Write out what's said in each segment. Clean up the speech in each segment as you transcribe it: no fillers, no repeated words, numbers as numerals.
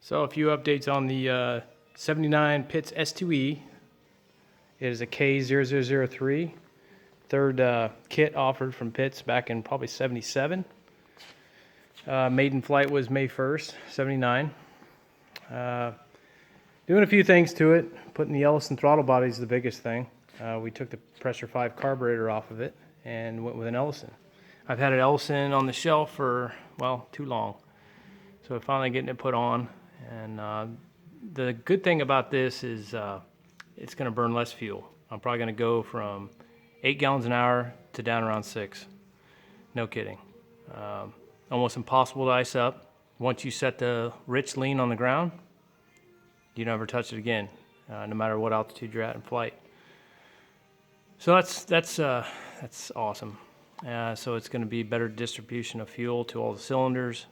So a few updates on the 79 Pitts S2E. It is a K0003, third kit offered from Pitts back in probably 77. Maiden flight was May 1st, 79. Doing a few things to it. Putting the Ellison throttle body is the biggest thing. We took the Pressure 5 carburetor off of it and went with an Ellison. I've had an Ellison on the shelf for, well, too long. So finally getting it put on. And the good thing about this is it's going to burn less fuel. I'm probably going to go from 8 gallons an hour to down around 6. No kidding. Almost impossible to ice up. Once you set the rich lean on the ground, you never touch it again, no matter what altitude you're at in flight. So that's awesome. So it's going to be better distribution of fuel to all the cylinders.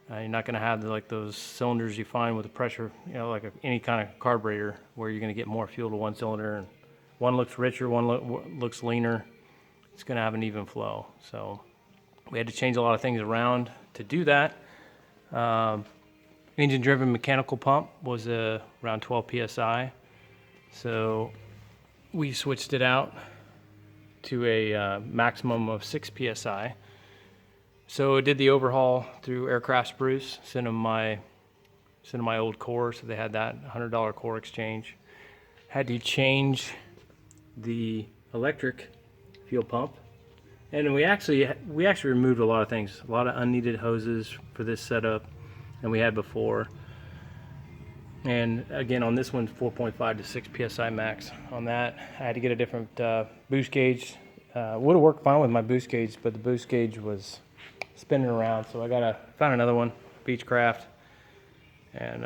You're not going to have like those cylinders you find with the pressure, like any kind of carburetor, where you're going to get more fuel to one cylinder, and one looks richer, one looks leaner. It's going to have an even flow. So we had to change a lot of things around to do that. Engine-driven mechanical pump was around 12 psi. So we switched it out to a maximum of 6 psi. So I did the overhaul through Aircraft Spruce, sent them my old core, so they had that $100 core exchange. Had to change the electric fuel pump, and we actually removed a lot of things, a lot of unneeded hoses for this setup than we had before. And again, on this one, 4.5 to 6 psi max. On that, I had to get a different boost gauge. Would have worked fine with my boost gauge, but the boost gauge was spinning around, so I found another one, Beechcraft, and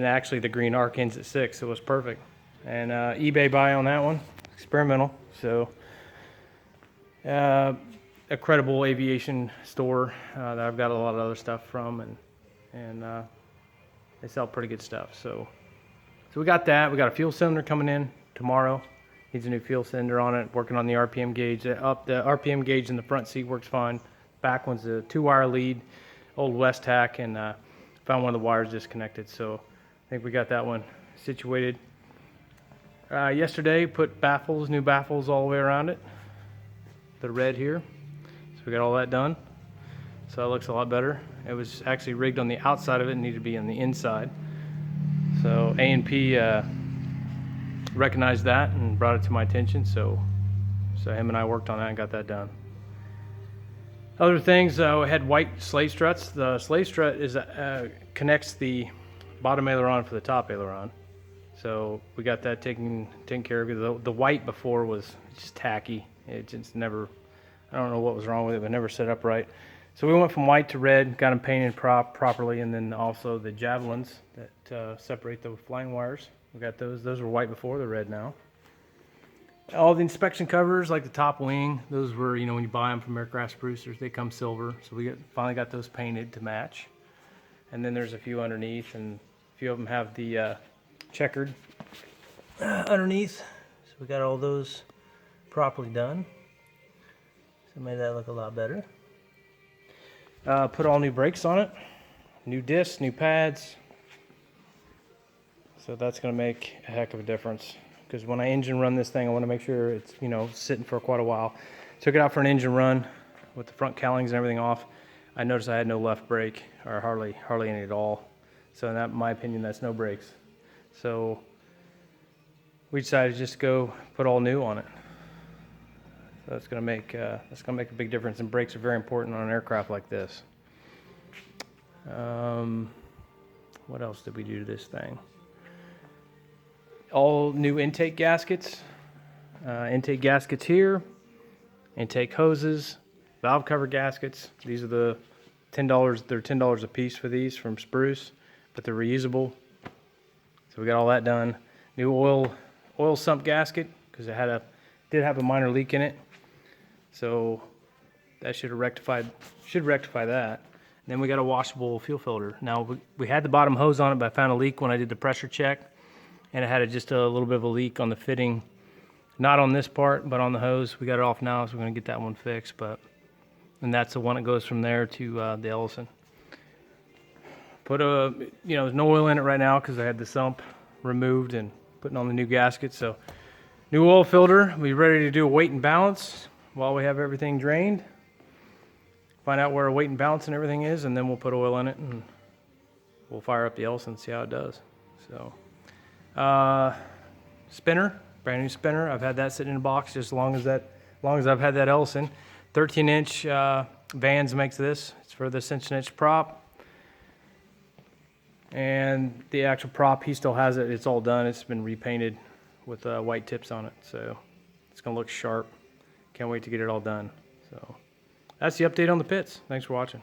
actually the green arc ends at 6, so it was perfect. And eBay buy on that one, experimental. So a credible aviation store that I've got a lot of other stuff from, and they sell pretty good stuff. So we got that. We got a fuel cylinder coming in tomorrow. Needs a new fuel cylinder on it. Working on the RPM gauge. The RPM gauge in the front seat works fine. Back one's a 2-wire lead, old West Tack, and found one of the wires disconnected. So I think we got that one situated. Yesterday, put new baffles all the way around it. The red here. So we got all that done. So it looks a lot better. It was actually rigged on the outside of it, needed to be on the inside. So A&P recognized that and brought it to my attention. So him and I worked on that and got that done. Other things, we had white slave struts. The slave strut connects the bottom aileron for the top aileron. So we got that taken care of. The white before was just tacky. It just never, I don't know what was wrong with it, but never set up right. So we went from white to red, got them painted properly, and then also the javelins that separate the flying wires. We got those. Those were white before, they're red now. All the inspection covers, like the top wing, those were, when you buy them from Aircraft Sprucers, they come silver. So we finally got those painted to match. And then there's a few underneath, and a few of them have the checkered underneath. So we got all those properly done. So made that look a lot better. Put all new brakes on it, new discs, new pads. So that's going to make a heck of a difference. Because when I engine run this thing, I want to make sure it's sitting for quite a while. Took it out for an engine run with the front cowlings and everything off. I noticed I had no left brake, or hardly any at all. So in my opinion, that's no brakes. So we decided to just go put all new on it. So that's going to make a big difference, and brakes are very important on an aircraft like this. What else did we do to this thing? All new intake gaskets. Intake gaskets here. Intake hoses. Valve cover gaskets. These are the $10. They're $10 a piece for these from Spruce, but they're reusable. So we got all that done. New oil sump gasket, because it did have a minor leak in it. So that should rectify that. And then we got a washable fuel filter. Now we had the bottom hose on it, but I found a leak when I did the pressure check. And it had just a little bit of a leak on the fitting, not on this part, but on the hose. We got it off now, so we're going to get that one fixed. And that's the one that goes from there to the Ellison. Put there's no oil in it right now because I had the sump removed and putting on the new gasket. So new oil filter. We're ready to do a weight and balance while we have everything drained. Find out where our weight and balance and everything is, and then we'll put oil in it and we'll fire up the Ellison and see how it does. So spinner, brand new spinner. I've had that sitting in a box just as long as I've had that Ellison. 13-inch Vans makes this. It's for the cinch-inch prop. And the actual prop, he still has it. It's all done. It's been repainted with white tips on it. So it's going to look sharp. Can't wait to get it all done. So that's the update on the pits. Thanks for watching.